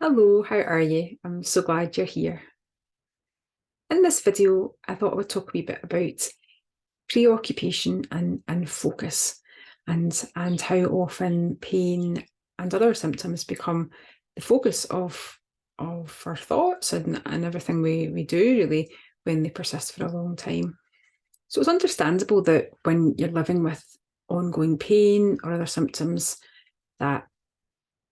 Hello, how are you? I'm so glad you're here. In this video, I thought I would talk a wee bit about preoccupation and focus and how often pain and other symptoms become the focus of our thoughts and everything we do really when they persist for a long time. So it's understandable that when you're living with ongoing pain or other symptoms that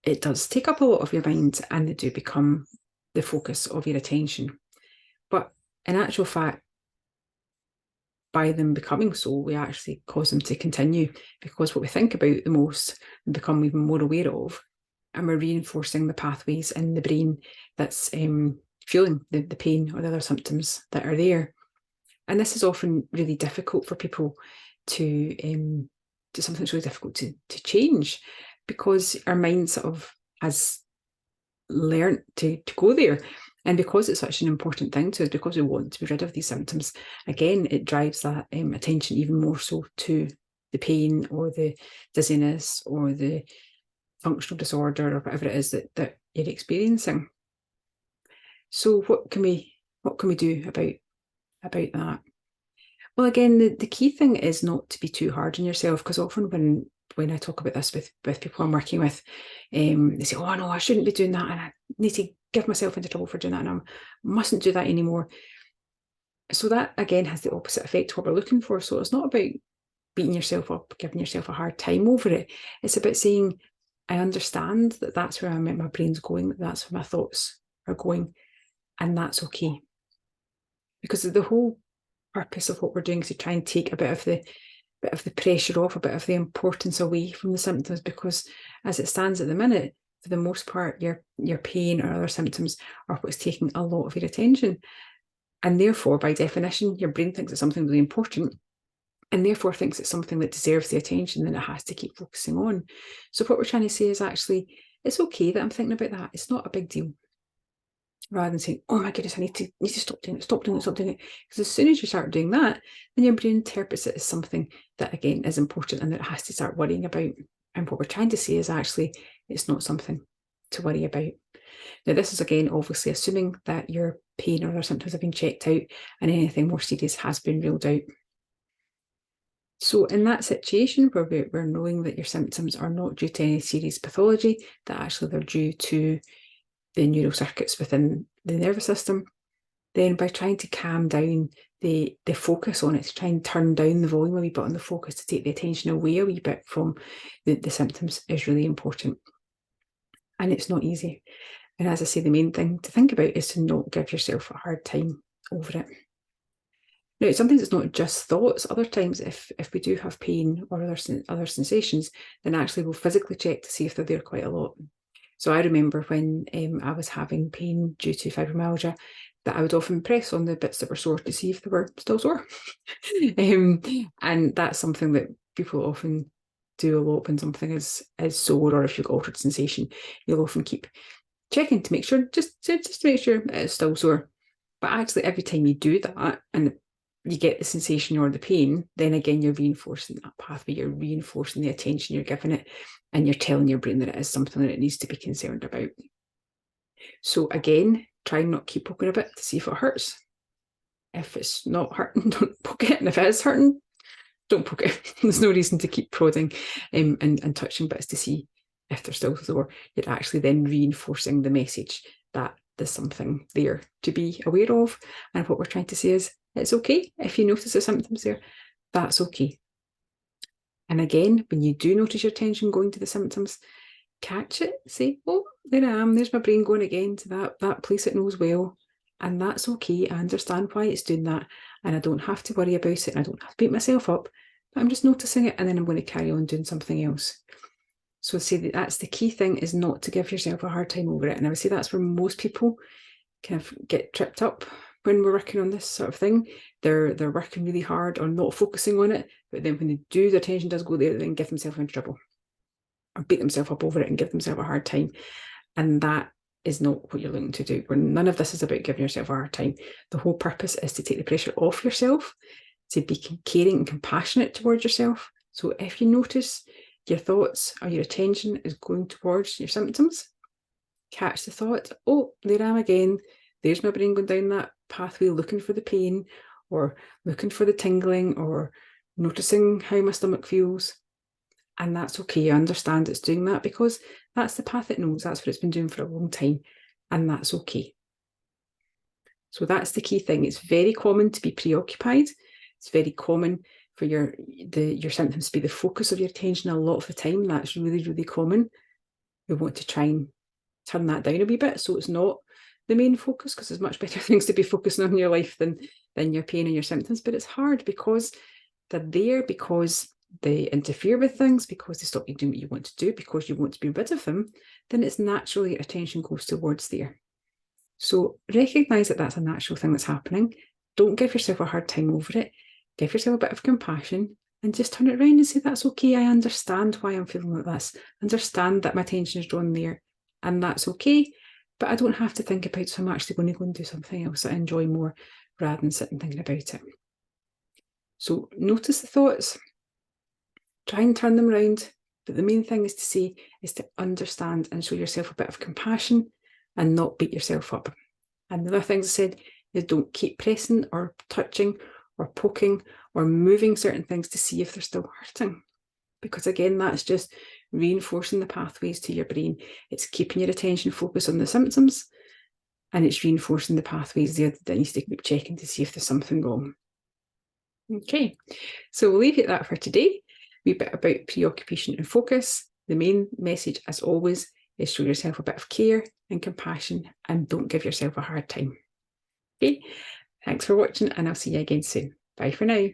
it does take up a lot of your mind and they do become the focus of your attention. But in actual fact, by them becoming so, we actually cause them to continue because what we think about the most and become even more aware of, and we're reinforcing the pathways in the brain that's feeling the pain or the other symptoms that are there. And this is often really difficult for people to something that's really difficult to change because our mind sort of has learned to go there. And because it's such an important thing to us, because we want to be rid of these symptoms, again, it drives that attention even more so to the pain or the dizziness or the functional disorder or whatever it is that you're experiencing. So what can we do about that? Well, again, the key thing is not to be too hard on yourself, because often when I talk about this with people I'm working with, they say, oh no, I shouldn't be doing that and I need to give myself into trouble for doing that and I mustn't do that anymore. So that again has the opposite effect to what we're looking for. So it's not about beating yourself up, giving yourself a hard time over it. It's about saying, I understand that that's where my brain's going, that's where my thoughts are going, and that's okay. Because the whole purpose of what we're doing is to try and take a bit of the pressure off, a bit of the importance away from the symptoms, because as it stands at the minute, for the most part, your pain or other symptoms are what's taking a lot of your attention. And therefore, by definition, your brain thinks it's something really important and therefore thinks it's something that deserves the attention that it has to keep focusing on. So what we're trying to say is actually, it's okay that I'm thinking about that. It's not a big deal. Rather than saying, oh my goodness, I need to stop doing it, stop doing it, stop doing it. Because as soon as you start doing that, then your brain interprets it as something that, again, is important and that it has to start worrying about. And what we're trying to say is actually, it's not something to worry about. Now, this is, again, obviously assuming that your pain or other symptoms have been checked out and anything more serious has been ruled out. So in that situation where we're knowing that your symptoms are not due to any serious pathology, that actually they're due to the neural circuits within the nervous system, then by trying to calm down the focus on it, to try and turn down the volume a wee bit on the focus, to take the attention away a wee bit from the symptoms is really important. And it's not easy. And as I say, the main thing to think about is to not give yourself a hard time over it. Now, sometimes it's not just thoughts. Other times, if we do have pain or other sensations, then actually we'll physically check to see if they're there quite a lot. So I remember when I was having pain due to fibromyalgia, that I would often press on the bits that were sore to see if they were still sore. And that's something that people often do a lot when something is sore, or if you've got altered sensation, you'll often keep checking to make sure, just to make sure it's still sore. But actually, every time you do that and you get the sensation or the pain, then again, you're reinforcing that pathway, you're reinforcing the attention you're giving it, and you're telling your brain that it is something that it needs to be concerned about. So again, try and not keep poking a bit to see if it hurts. If it's not hurting, don't poke it. And if it is hurting, don't poke it. There's no reason to keep prodding and touching bits to see if they're still sore. You're actually then reinforcing the message that there's something there to be aware of. And what we're trying to say is, it's okay if you notice the symptoms there, that's okay. And again, when you do notice your attention going to the symptoms, catch it, say, oh, there I am, there's my brain going again to that place it knows well. And that's okay. I understand why it's doing that. And I don't have to worry about it. And I don't have to beat myself up. But I'm just noticing it and then I'm going to carry on doing something else. So I'd say that's the key thing, is not to give yourself a hard time over it. And I would say that's where most people kind of get tripped up when we're working on this sort of thing. They're working really hard on not focusing on it, but then when they do, their attention does go there, then give themselves into trouble or beat themselves up over it and give themselves a hard time. And that is not what you're looking to do. None of this is about giving yourself a hard time. The whole purpose is to take the pressure off yourself, to be caring and compassionate towards yourself. So if you notice your thoughts or your attention is going towards your symptoms, catch the thought, oh, there I am again. There's my brain going down that pathway looking for the pain or looking for the tingling or noticing how my stomach feels. And that's okay. I understand it's doing that because that's the path it knows. That's what it's been doing for a long time. And that's okay. So that's the key thing. It's very common to be preoccupied. It's very common for your symptoms to be the focus of your attention a lot of the time. That's really, really common. We want to try and turn that down a wee bit so it's not the main focus, because there's much better things to be focusing on in your life than your pain and your symptoms. But it's hard because they're there, because they interfere with things, because they stop you doing what you want to do, because you want to be rid of them. Then it's naturally your attention goes towards there. So recognise that that's a natural thing that's happening. Don't give yourself a hard time over it. Give yourself a bit of compassion and just turn it around and say, that's okay. I understand why I'm feeling like this. Understand that my attention is drawn there, and that's okay. But I don't have to think about it, so I'm actually going to go and do something else that I enjoy more rather than sitting thinking about it. So notice the thoughts, try and turn them around. But the main thing is to understand and show yourself a bit of compassion and not beat yourself up. And the other things I said is don't keep pressing or touching or poking or moving certain things to see if they're still hurting. Because again, that's just reinforcing the pathways to your brain. It's keeping your attention focused on the symptoms, and it's reinforcing the pathways there that needs to keep checking to see if there's something wrong. Okay, so we'll leave it at that for today. A wee bit about preoccupation and focus. The main message, as always, is show yourself a bit of care and compassion and don't give yourself a hard time. Okay, thanks for watching, and I'll see you again soon. Bye for now.